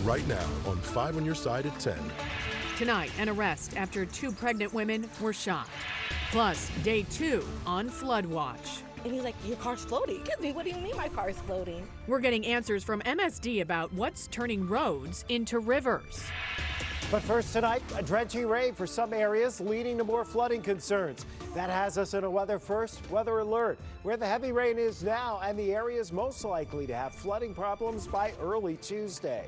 right now on 5 on your side at 10. Tonight, an arrest after 2 pregnant women were shot. Plus, day 2 on flood watch. And he's like, your car's floating. What do you mean my car's floating? We're getting answers from MSD about what's turning roads into rivers. But first tonight, a drenching rain for some areas, leading to more flooding concerns. That has us in a weather alert, where the heavy rain is now and the area is most likely to have flooding problems by early Tuesday.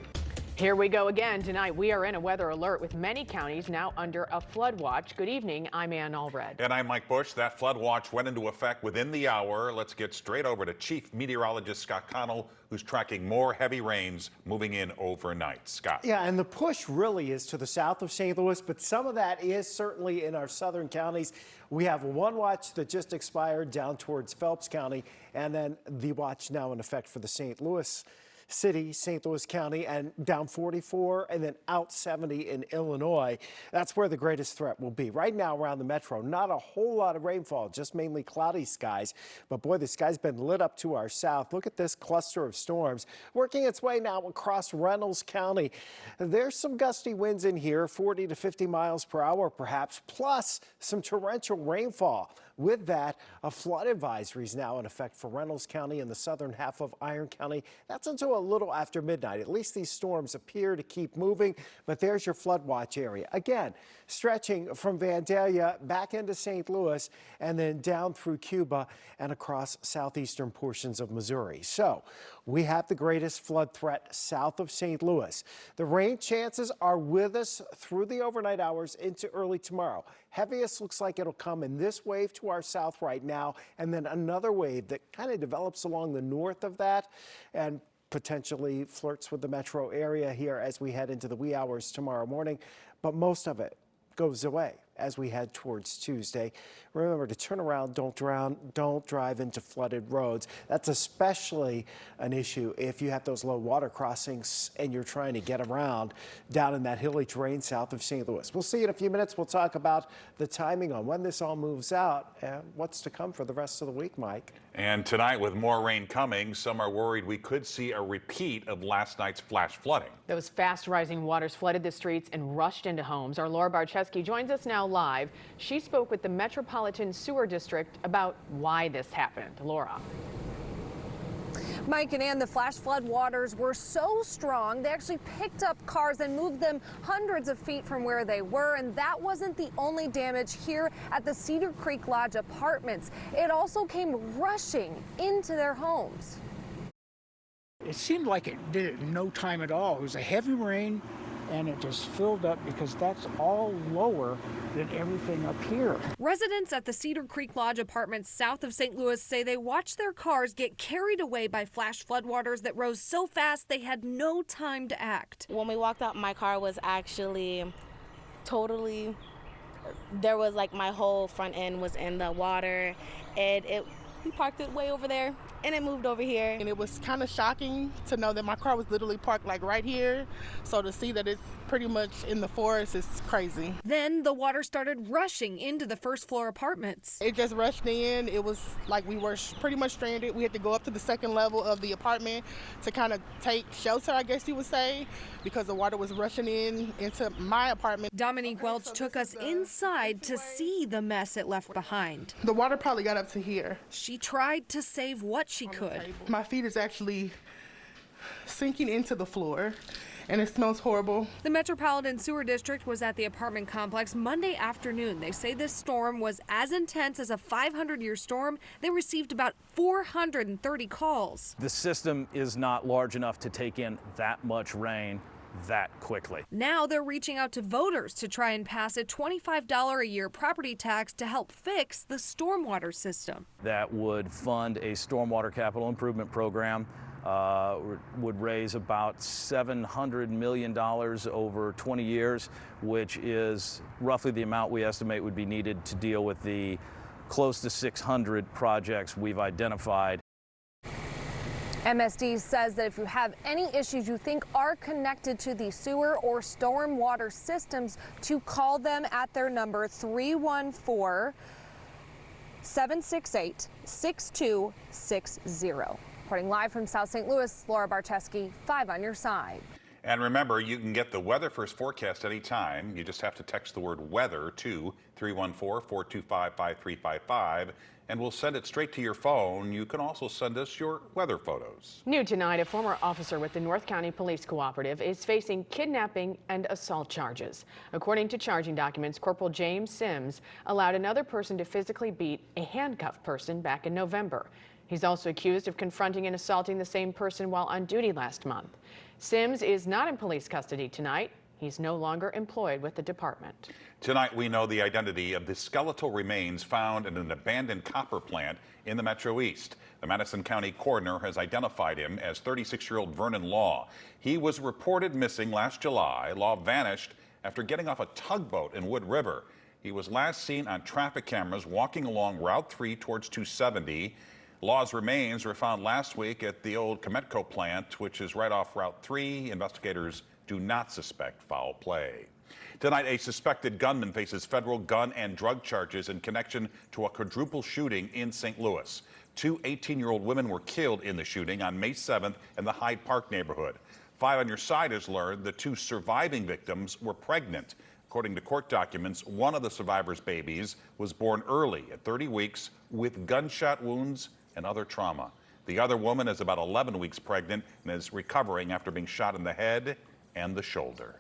Here we go again. Tonight, we are in a weather alert with many counties now under a flood watch. Good evening. I'm Ann Allred. And I'm Mike Bush. That flood watch went into effect within the hour. Let's get straight over to Chief Meteorologist Scott Connell, who's tracking more heavy rains moving in overnight. Scott. Yeah, and the push really is to the south of St. Louis, but some of that is certainly in our southern counties. We have one watch that just expired down towards Phelps County, and then the watch now in effect for the St. Louis City, St. Louis County, and down 44 and then out 70 in Illinois. That's where the greatest threat will be. Right now around the metro, not a whole lot of rainfall, just mainly cloudy skies. But boy, the sky's been lit up to our south. Look at this cluster of storms working its way now across Reynolds County. There's some gusty winds in here, 40 to 50 miles per hour perhaps, plus some torrential rainfall. With that, a flood advisory is now in effect for Reynolds County and the southern half of Iron County. That's until a little after midnight. At least these storms appear to keep moving, but there's your flood watch area. Again, stretching from Vandalia back into St. Louis and then down through Cuba and across southeastern portions of Missouri. So we have the greatest flood threat south of St. Louis. The rain chances are with us through the overnight hours into early tomorrow. Heaviest looks like it'll come in this wave to our south right now, and then another wave that kind of develops along the north of that and potentially flirts with the metro area here as we head into the wee hours tomorrow morning. But most of it goes away as we head towards Tuesday. Remember to turn around, don't drown, don't drive into flooded roads. That's especially an issue if you have those low water crossings and you're trying to get around down in that hilly terrain south of St. Louis. We'll see you in a few minutes. We'll talk about the timing on when this all moves out and what's to come for the rest of the week, Mike. And tonight, with more rain coming, some are worried we could see a repeat of last night's flash flooding. Those fast rising waters flooded the streets and rushed into homes. Our Laura Barczewski joins us now live. She spoke with the Metropolitan Sewer District about why this happened. Laura. Mike and Ann, the flash flood waters were so strong, they actually picked up cars and moved them hundreds of feet from where they were. And that wasn't the only damage here at the Cedar Creek Lodge apartments. It also came rushing into their homes. It seemed like it did it in no time at all. It was a heavy rain, and it just filled up because that's all lower than everything up here. Residents at the Cedar Creek Lodge apartments south of St. Louis say they watched their cars get carried away by flash floodwaters that rose so fast they had no time to act. When we walked out, my car was actually totally, there was like my whole front end was in the water, and we parked it way over there and it moved over here. And it was kind of shocking to know that my car was literally parked like right here. So to see that it's pretty much in the forest is crazy. Then the water started rushing into the first floor apartments. It just rushed in. It was like we were pretty much stranded. We had to go up to the second level of the apartment to kind of take shelter, I guess you would say, because the water was rushing into my apartment. Dominique Welch took us inside to see the mess it left behind. The water probably got up to here. She tried to save what she could. My feet is actually sinking into the floor, and it smells horrible. The Metropolitan Sewer District was at the apartment complex Monday afternoon. They say this storm was as intense as a 500-year storm. They received about 430 calls. The system is not large enough to take in that much rain that quickly. Now they're reaching out to voters to try and pass a $25 a year property tax to help fix the stormwater system. That would fund a stormwater capital improvement program, would raise about $700 million over 20 years, which is roughly the amount we estimate would be needed to deal with the close to 600 projects we've identified. MSD says that if you have any issues you think are connected to the sewer or stormwater systems, to call them at their number 314-768-6260. Reporting live from South St. Louis, Laura Barczewski, 5 on your side. And remember, you can get the weather first forecast anytime. You just have to text the word weather to 314-425-5355, and we'll send it straight to your phone. You can also send us your weather photos. New tonight, a former officer with the North County Police Cooperative is facing kidnapping and assault charges. According to charging documents, Corporal James Sims allowed another person to physically beat a handcuffed person back in November. He's also accused of confronting and assaulting the same person while on duty last month. Sims is not in police custody tonight. He's no longer employed with the department. Tonight, we know the identity of the skeletal remains found in an abandoned copper plant in the Metro East. The Madison County coroner has identified him as 36-year-old Vernon Law. He was reported missing last July. Law vanished after getting off a tugboat in Wood River. He was last seen on traffic cameras walking along Route 3 towards 270. Law's remains were found last week at the old Cometco plant, which is right off Route 3. Investigators do not suspect foul play. Tonight, a suspected gunman faces federal gun and drug charges in connection to a quadruple shooting in St. Louis. Two 18-year-old women were killed in the shooting on May 7th in the Hyde Park neighborhood. 5 on Your Side has learned the 2 surviving victims were pregnant. According to court documents, one of the survivors' babies was born early at 30 weeks with gunshot wounds and other trauma. The other woman is about 11 weeks pregnant and is recovering after being shot in the head and the shoulder.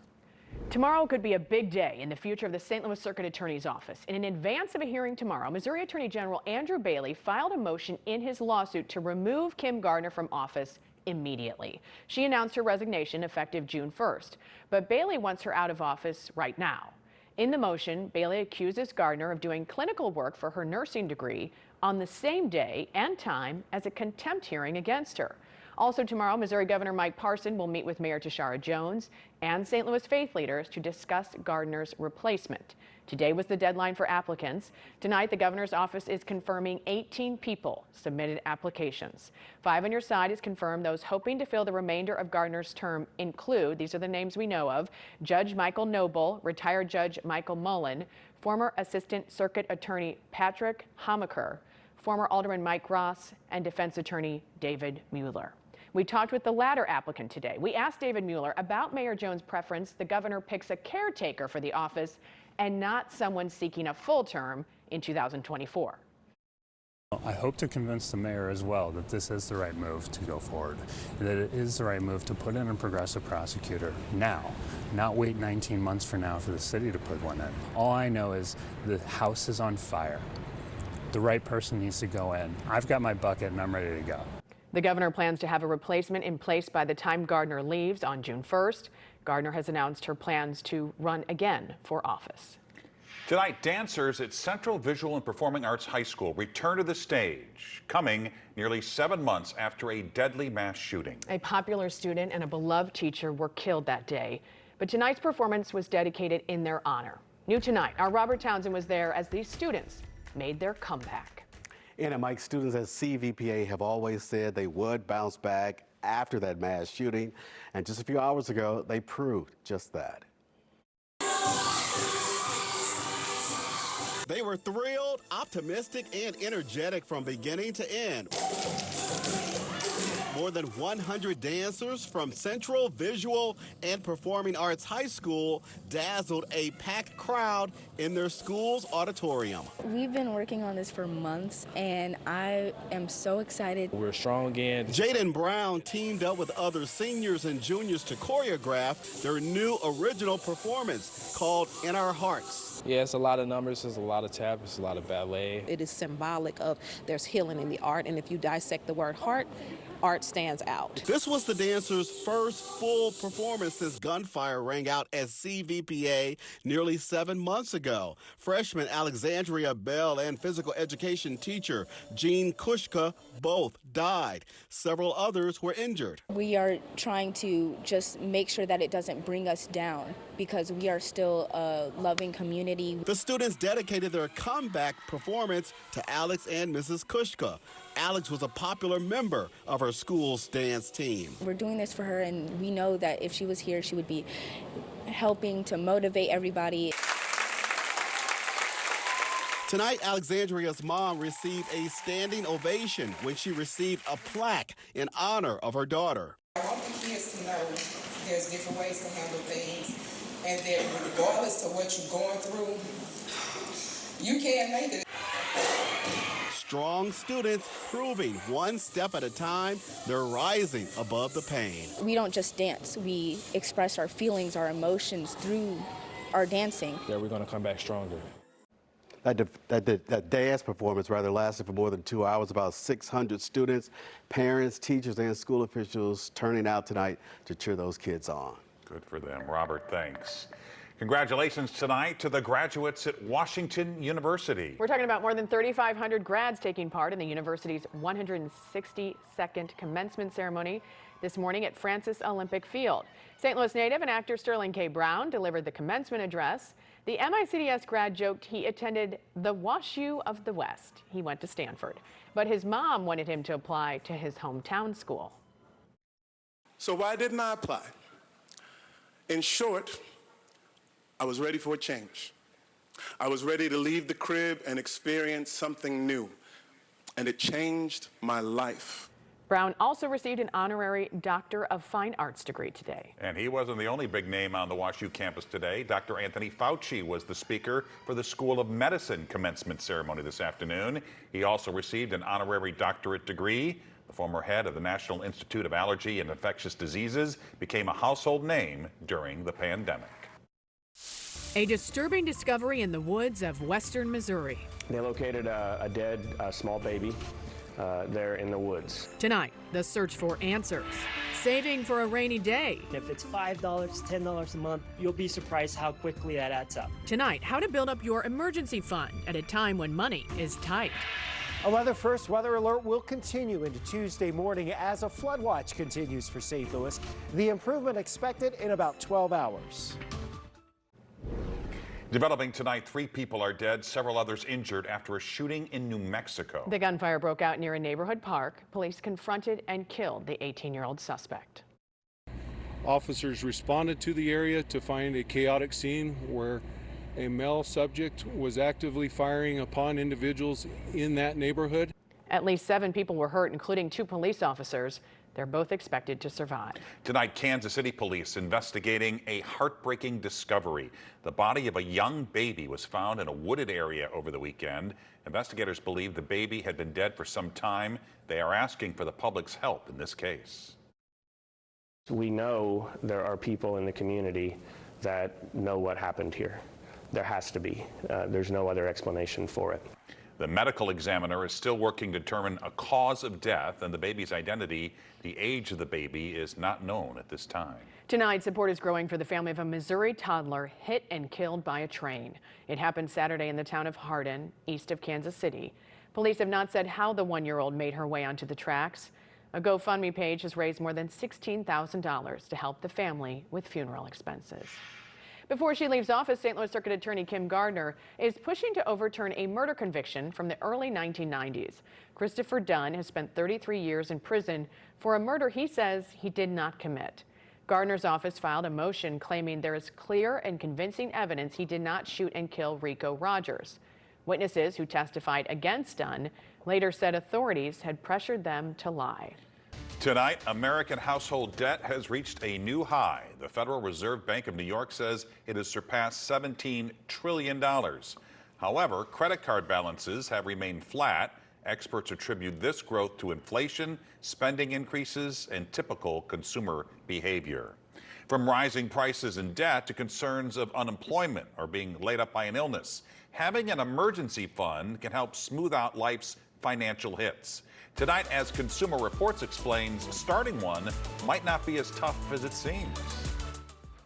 Tomorrow could be a big day in the future of the St. Louis Circuit Attorney's Office. And in advance of a hearing tomorrow, Missouri Attorney General Andrew Bailey filed a motion in his lawsuit to remove Kim Gardner from office immediately. She announced her resignation effective June 1st, but Bailey wants her out of office right now. In the motion, Bailey accuses Gardner of doing clinical work for her nursing degree on the same day and time as a contempt hearing against her. Also tomorrow, Missouri Governor Mike Parson will meet with Mayor Tashara Jones and St. Louis faith leaders to discuss Gardner's replacement. Today was the deadline for applicants. Tonight, the governor's office is confirming 18 people submitted applications. 5 on Your Side has confirmed those hoping to fill the remainder of Gardner's term include, these are the names we know of, Judge Michael Noble, retired Judge Michael Mullen, former Assistant Circuit Attorney Patrick Hamaker, former Alderman Mike Ross, and defense attorney David Mueller. We talked with the latter applicant today. We asked David Mueller about Mayor Jones' preference the governor picks a caretaker for the office and not someone seeking a full term in 2024. I hope to convince the mayor as well that this is the right move to go forward, that it is the right move to put in a progressive prosecutor now, not wait 19 months from now for the city to put one in. All I know is the house is on fire. The right person needs to go in. I've got my bucket and I'm ready to go. The governor plans to have a replacement in place by the time Gardner leaves on June 1st. Gardner has announced her plans to run again for office. Tonight, dancers at Central Visual and Performing Arts High School return to the stage, coming nearly 7 months after a deadly mass shooting. A popular student and a beloved teacher were killed that day, but tonight's performance was dedicated in their honor. New tonight, our Robert Townsend was there as these students made their comeback. And Mike, students at CVPA have always said they would bounce back after that mass shooting. And just a few hours ago, they proved just that. They were thrilled, optimistic, and energetic from beginning to end. More than 100 dancers from Central Visual and Performing Arts High School dazzled a packed crowd in their school's auditorium. We've been working on this for months, and I am so excited. We're strong again. Jaden Brown teamed up with other seniors and juniors to choreograph their new original performance called In Our Hearts. Yeah, it's a lot of numbers, it's a lot of tap, it's a lot of ballet. It is symbolic of there's healing in the art, and if you dissect the word heart, art stands out. This was the dancers' first full performance since gunfire rang out at CVPA nearly 7 months ago. Freshman Alexandria Bell and physical education teacher Jean Kushka both died. Several others were injured. We are trying to just make sure that it doesn't bring us down because we are still a loving community. The students dedicated their comeback performance to Alex and Mrs. Kushka. Alex was a popular member of her school's dance team. We're doing this for her, and we know that if she was here, she would be helping to motivate everybody. Tonight, Alexandria's mom received a standing ovation when she received a plaque in honor of her daughter. I want the kids to know there's different ways to handle things, and that regardless of what you're going through, you can make it. Strong students proving one step at a time they're rising above the pain. We don't just dance, we express our feelings, our emotions through our dancing. Yeah, we're going to come back stronger. That dance performance lasted for more than 2 hours. About 600 students, parents, teachers, and school officials turning out tonight to cheer those kids on. Good for them. Robert, thanks. Congratulations tonight to the graduates at Washington University. We're talking about more than 3,500 grads taking part in the university's 162nd commencement ceremony this morning at Francis Olympic Field. St. Louis native and actor Sterling K. Brown delivered the commencement address. The MICDS grad joked he attended the WashU of the West. He went to Stanford, but his mom wanted him to apply to his hometown school. So why didn't I apply? In short, I was ready for a change. I was ready to leave the crib and experience something new, and it changed my life. Brown also received an honorary Doctor of Fine Arts degree today. And he wasn't the only big name on the WashU campus today. Dr. Anthony Fauci was the speaker for the School of Medicine commencement ceremony this afternoon. He also received an honorary doctorate degree. The former head of the National Institute of Allergy and Infectious Diseases became a household name during the pandemic. A disturbing discovery in the woods of western Missouri. They located a dead small baby there in the woods. Tonight, the search for answers. Saving for a rainy day. If it's $5, $10 a month, you'll be surprised how quickly that adds up. Tonight, how to build up your emergency fund at a time when money is tight. A weather first weather alert will continue into Tuesday morning as a flood watch continues for St. Louis. The improvement expected in about 12 hours. Developing tonight, 3 people are dead, several others injured after a shooting in New Mexico. The gunfire broke out near a neighborhood park. Police confronted and killed the 18-year-old suspect. Officers responded to the area to find a chaotic scene where a male subject was actively firing upon individuals in that neighborhood. At least 7 people were hurt, including 2 police officers. They're both expected to survive. Tonight, Kansas City police investigating a heartbreaking discovery. The body of a young baby was found in a wooded area over the weekend. Investigators believe the baby had been dead for some time. They are asking for the public's help in this case. We know there are people in the community that know what happened here. There has to be. There's no other explanation for it. The medical examiner is still working to determine a cause of death and the baby's identity. The age of the baby is not known at this time. Tonight, support is growing for the family of a Missouri toddler hit and killed by a train. It happened Saturday in the town of Hardin, east of Kansas City. Police have not said how the 1-year-old made her way onto the tracks. A GoFundMe page has raised more than $16,000 to help the family with funeral expenses. Before she leaves office, St. Louis Circuit Attorney Kim Gardner is pushing to overturn a murder conviction from the early 1990s. Christopher Dunn has spent 33 years in prison for a murder he says he did not commit. Gardner's office filed a motion claiming there is clear and convincing evidence he did not shoot and kill Rico Rogers. Witnesses who testified against Dunn later said authorities had pressured them to lie. Tonight, American household debt has reached a new high. The Federal Reserve Bank of New York says it has surpassed $17 trillion. However, credit card balances have remained flat. Experts attribute this growth to inflation, spending increases, and typical consumer behavior. From rising prices and debt to concerns of unemployment or being laid up by an illness, having an emergency fund can help smooth out life's financial hits. Tonight, as Consumer Reports explains, starting one might not be as tough as it seems.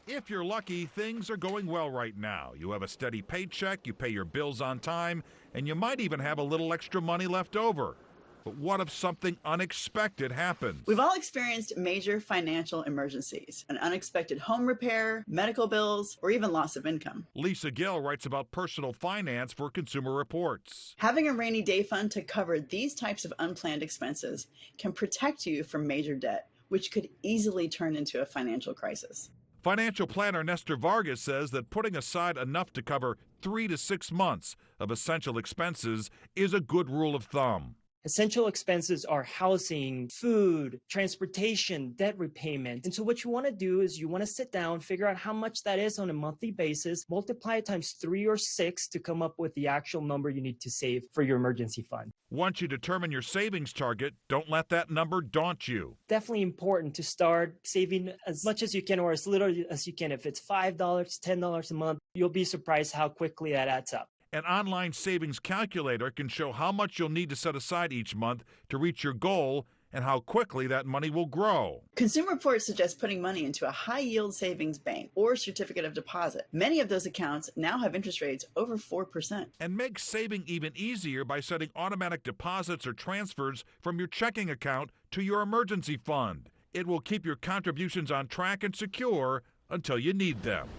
If you're lucky, things are going well right now. You have a steady paycheck, you pay your bills on time, and you might even have a little extra money left over. But what if something unexpected happens? We've all experienced major financial emergencies, an unexpected home repair, medical bills, or even loss of income. Lisa Gill writes about personal finance for Consumer Reports. Having a rainy day fund to cover these types of unplanned expenses can protect you from major debt, which could easily turn into a financial crisis. Financial planner Nestor Vargas says that putting aside enough to cover 3 to 6 months of essential expenses is a good rule of thumb. Essential expenses are housing, food, transportation, debt repayment. And so what you want to do is you want to sit down, figure out how much that is on a monthly basis, multiply it times 3 or 6 to come up with the actual number you need to save for your emergency fund. Once you determine your savings target, don't let that number daunt you. Definitely important to start saving as much as you can or as little as you can. If it's $5, $10 a month, you'll be surprised how quickly that adds up. An online savings calculator can show how much you'll need to set aside each month to reach your goal and how quickly that money will grow. Consumer Reports suggests putting money into a high-yield savings bank or certificate of deposit. Many of those accounts now have interest rates over 4%. And make saving even easier by setting automatic deposits or transfers from your checking account to your emergency fund. It will keep your contributions on track and secure until you need them.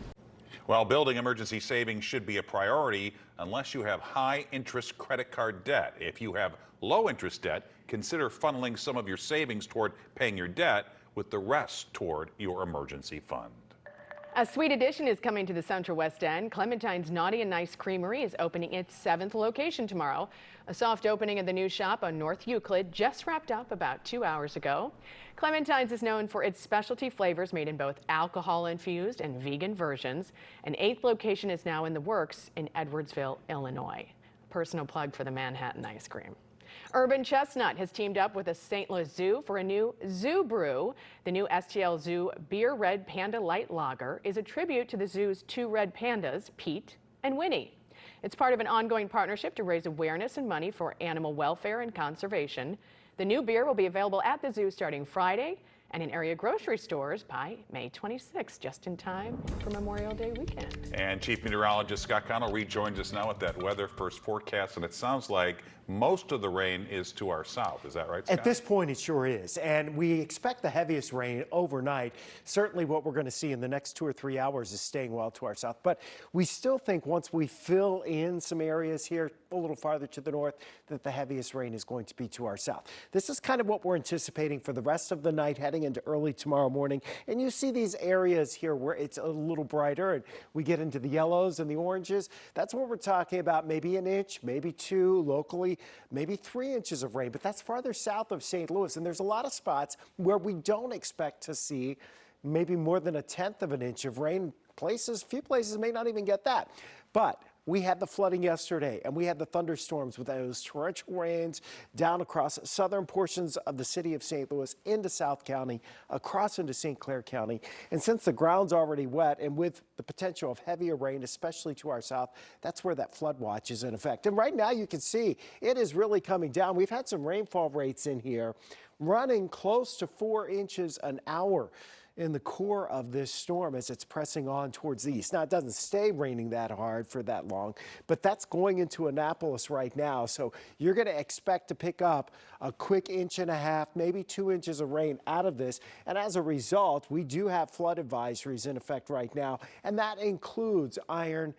Well, building emergency savings should be a priority unless you have high-interest credit card debt. If you have low-interest debt, consider funneling some of your savings toward paying your debt with the rest toward your emergency fund. A sweet addition is coming to the Central West End. Clementine's Naughty and Nice Creamery is opening its 7th location tomorrow. A soft opening of the new shop on North Euclid just wrapped up about 2 hours ago. Clementine's is known for its specialty flavors made in both alcohol-infused and vegan versions. An 8th location is now in the works in Edwardsville, Illinois. Personal plug for the Manhattan ice cream. Urban Chestnut has teamed up with the St. Louis Zoo for a new Zoo Brew. The new STL Zoo Beer Red Panda Light Lager is a tribute to the zoo's 2 red pandas, Pete and Winnie. It's part of an ongoing partnership to raise awareness and money for animal welfare and conservation. The new beer will be available at the zoo starting Friday and in area grocery stores by May 26th, just in time for Memorial Day weekend. And Chief Meteorologist Scott Connell rejoins us now with that weather first forecast, and it sounds like most of the rain is to our south. Is that right, Scott? At this point, it sure is, and we expect the heaviest rain overnight. Certainly what we're going to see in the next 2 or 3 hours is staying well to our south, but we still think once we fill in some areas here a little farther to the north that the heaviest rain is going to be to our south. This is kind of what we're anticipating for the rest of the night heading into early tomorrow morning, and you see these areas here where it's a little brighter and we get into the yellows and the oranges. That's what we're talking about, maybe an inch, maybe 2 locally, maybe 3 inches of rain, but that's farther south of St. Louis, and there's a lot of spots where we don't expect to see maybe more than 1/10 of an inch of rain. Few places may not even get that, but we had the flooding yesterday, and we had the thunderstorms with those torrential rains down across southern portions of the city of St. Louis into South County, across into St. Clair County. And since the ground's already wet and with the potential of heavier rain, especially to our south, that's where that flood watch is in effect. And right now you can see it is really coming down. We've had some rainfall rates in here running close to 4 inches an hour in the core of this storm as it's pressing on towards the east. Now, it doesn't stay raining that hard for that long, but that's going into Annapolis right now. So you're going to expect to pick up a quick 1.5 inches, maybe 2 inches of rain out of this. And as a result, we do have flood advisories in effect right now, and that includes Iron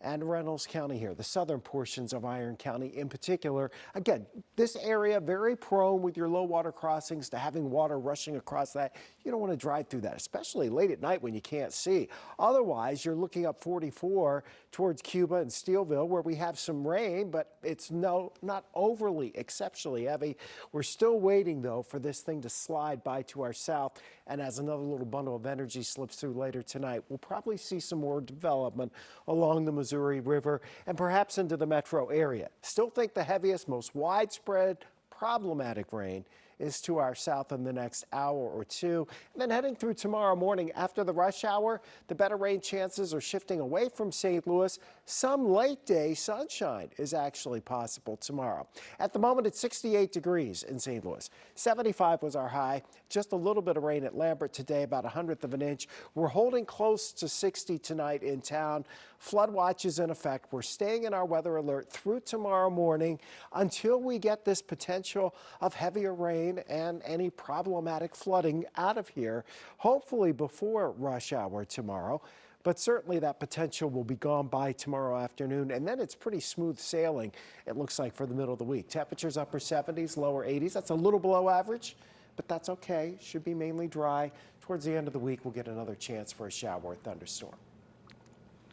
and Reynolds County here, the southern portions of Iron County in particular. Again, this area very prone with your low water crossings to having water rushing across that. You don't want to drive through that, especially late at night when you can't see. Otherwise, you're looking up 44 towards Cuba and Steelville where we have some rain, but it's not overly exceptionally heavy. We're still waiting though for this thing to slide by to our south, and as another little bundle of energy slips through later tonight, we'll probably see some more development along the Missouri River and perhaps into the metro area. Still think the heaviest, most widespread, problematic rain is to our south in the next hour or two. And then heading through tomorrow morning after the rush hour, the better rain chances are shifting away from St. Louis. Some late day sunshine is actually possible tomorrow. At the moment, it's 68 degrees in St. Louis. 75 was our high. Just a little bit of rain at Lambert today, about 1/100 of an inch. We're holding close to 60 tonight in town. Flood watch is in effect. We're staying in our weather alert through tomorrow morning until we get this potential of heavier rain and any problematic flooding out of here, hopefully before rush hour tomorrow. But certainly that potential will be gone by tomorrow afternoon, and then it's pretty smooth sailing, it looks like, for the middle of the week. Temperatures upper 70s, lower 80s. That's a little below average, but that's okay. Should be mainly dry. Towards the end of the week, we'll get another chance for a shower or thunderstorm.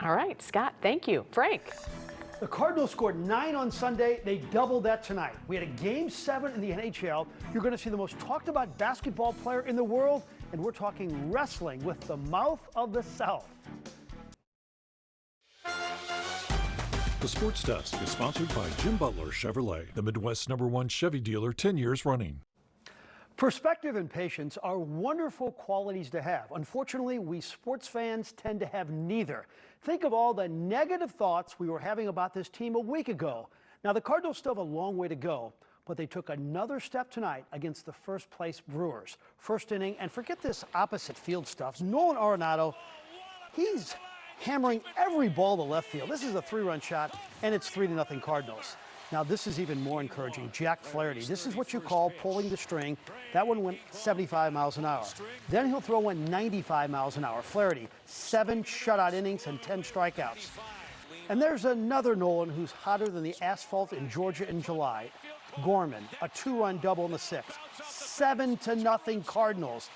All right, Scott, thank you. Frank. The Cardinals scored 9 on Sunday. They doubled that tonight. We had a Game 7 in the NHL. You're going to see the most talked about basketball player in the world, and we're talking wrestling with the mouth of the South. The Sports Desk is sponsored by Jim Butler Chevrolet, the Midwest's #1 Chevy dealer 10 years running. Perspective and patience are wonderful qualities to have. Unfortunately, we sports fans tend to have neither. Think of all the negative thoughts we were having about this team a week ago. Now, the Cardinals still have a long way to go, but they took another step tonight against the first-place Brewers. First inning, and forget this opposite field stuff. Nolan Arenado, he's hammering every ball to left field. This is a 3-run shot, and it's 3-0 Cardinals. Now, this is even more encouraging. Jack Flaherty, this is what you call pulling the string. That one went 75 miles an hour. Then he'll throw one 95 miles an hour. Flaherty, 7 shutout innings and 10 strikeouts. And there's another Nolan who's hotter than the asphalt in Georgia in July. Gorman, a 2-run double in the 6th. 7-0 Cardinals.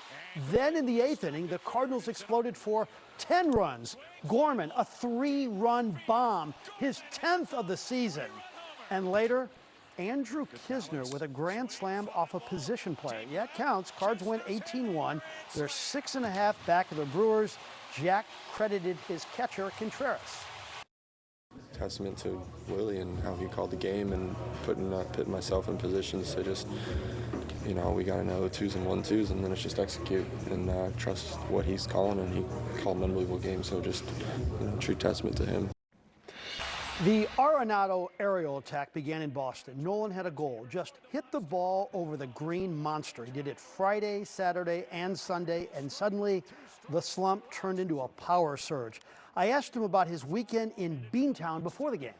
Then in the 8th inning, the Cardinals exploded for 10 runs. Gorman, a 3-run bomb, his 10th of the season. And later, Andrew Kisner with a grand slam off a position player. Yeah, it counts. Cards win 18-1. They're 6.5 back of the Brewers. Jack credited his catcher, Contreras. Testament to Willie and how he called the game and putting myself in positions to just, we got to know 2s and 1-2s, and then it's just execute and trust what he's calling, and he called an unbelievable game. So just, true testament to him. The Arenado aerial attack began in Boston. Nolan had a goal, just hit the ball over the green monster. He did it Friday, Saturday, and Sunday, and suddenly the slump turned into a power surge. I asked him about his weekend in Beantown before the game.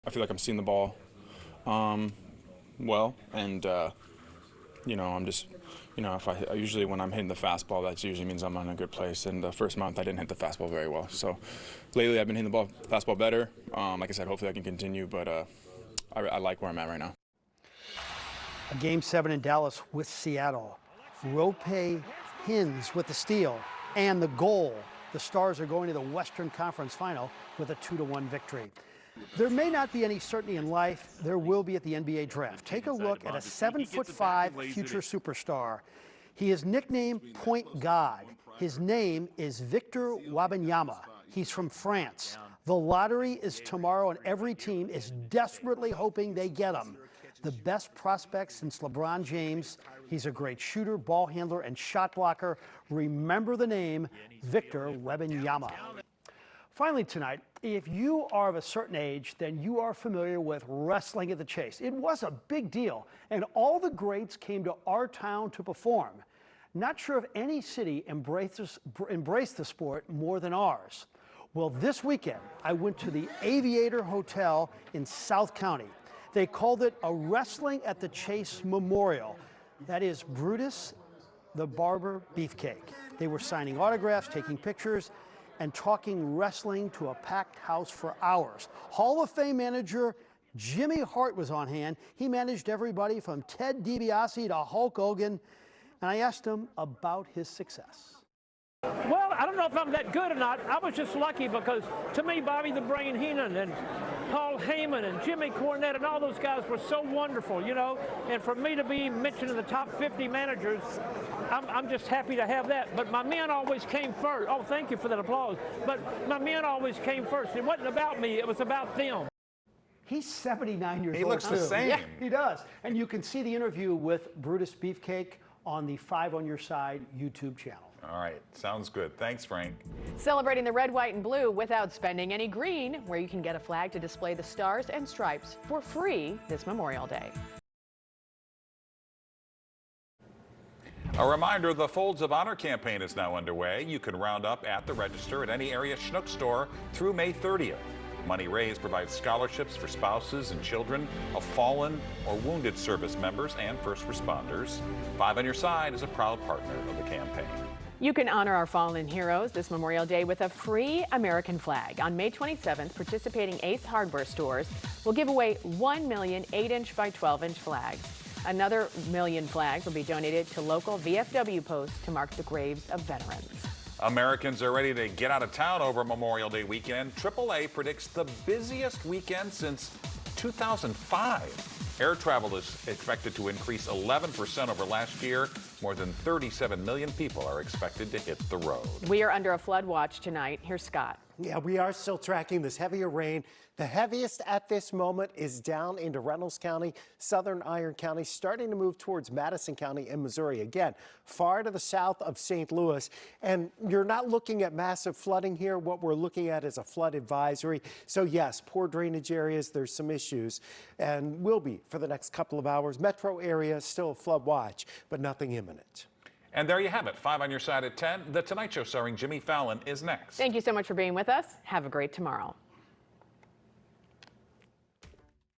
I feel like I'm seeing the ball well, and I'm just, if I usually when I'm hitting the fastball, that usually means I'm in a good place. And the first month I didn't hit the fastball very well. So lately I've been hitting the fastball better. Like I said, hopefully I can continue, but I like where I'm at right now. A Game 7 in Dallas with Seattle. Rope Hins with the steal and the goal. The Stars are going to the Western Conference Final with a 2-1 victory. There may not be any certainty in life. There will be at the NBA draft. Take a look at a 7'5" future superstar. He is nicknamed Point God. His name is Victor Wembanyama. He's from France. The lottery is tomorrow, and every team is desperately hoping they get him. The best prospect since LeBron James. He's a great shooter, ball handler, and shot blocker. Remember the name, Victor Wembanyama. Finally tonight, if you are of a certain age, then you are familiar with Wrestling at the Chase. It was a big deal, and all the greats came to our town to perform. Not sure if any city embraced the sport more than ours. Well, this weekend, I went to the Aviator Hotel in South County. They called it a Wrestling at the Chase Memorial. That is Brutus the Barber Beefcake. They were signing autographs, taking pictures, and talking wrestling to a packed house for hours. Hall of Fame manager Jimmy Hart was on hand. He managed everybody from Ted DiBiase to Hulk Hogan, and I asked him about his success. Well, I don't know if I'm that good or not. I was just lucky because, to me, Bobby the Brain Heenan and Paul Heyman and Jimmy Cornette and all those guys were so wonderful, And for me to be mentioned in the top 50 managers, I'm just happy to have that. But my men always came first. Oh, thank you for that applause. But my men always came first. It wasn't about me. It was about them. He's 79 years old. He looks the same. Yeah, he does. And you can see the interview with Brutus Beefcake on the 5 on Your Side YouTube channel. All right, sounds good. Thanks, Frank. Celebrating the red, white, and blue without spending any green, where you can get a flag to display the stars and stripes for free this Memorial Day. A reminder, the Folds of Honor campaign is now underway. You can round up at the register at any area Schnuck store through May 30th. Money raised provides scholarships for spouses and children of fallen or wounded service members and first responders. 5 on Your Side is a proud partner of the campaign. You can honor our fallen heroes this Memorial Day with a free American flag. On May 27th, participating Ace Hardware stores will give away 1 million 8-inch by 12-inch flags. Another 1 million flags will be donated to local VFW posts to mark the graves of veterans. Americans are ready to get out of town over Memorial Day weekend. AAA predicts the busiest weekend since 2005. Air travel is expected to increase 11% over last year. More than 37 million people are expected to hit the road. We are under a flood watch tonight. Here's Scott. Yeah, we are still tracking this heavier rain. The heaviest at this moment is down into Reynolds County, southern Iron County, starting to move towards Madison County in Missouri. Again, far to the south of St. Louis. And you're not looking at massive flooding here. What we're looking at is a flood advisory. So yes, poor drainage areas, there's some issues, and will be for the next couple of hours. Metro area, still a flood watch, but nothing imminent. And there you have it. 5 on your side at 10. The Tonight Show starring Jimmy Fallon is next. Thank you so much for being with us. Have a great tomorrow.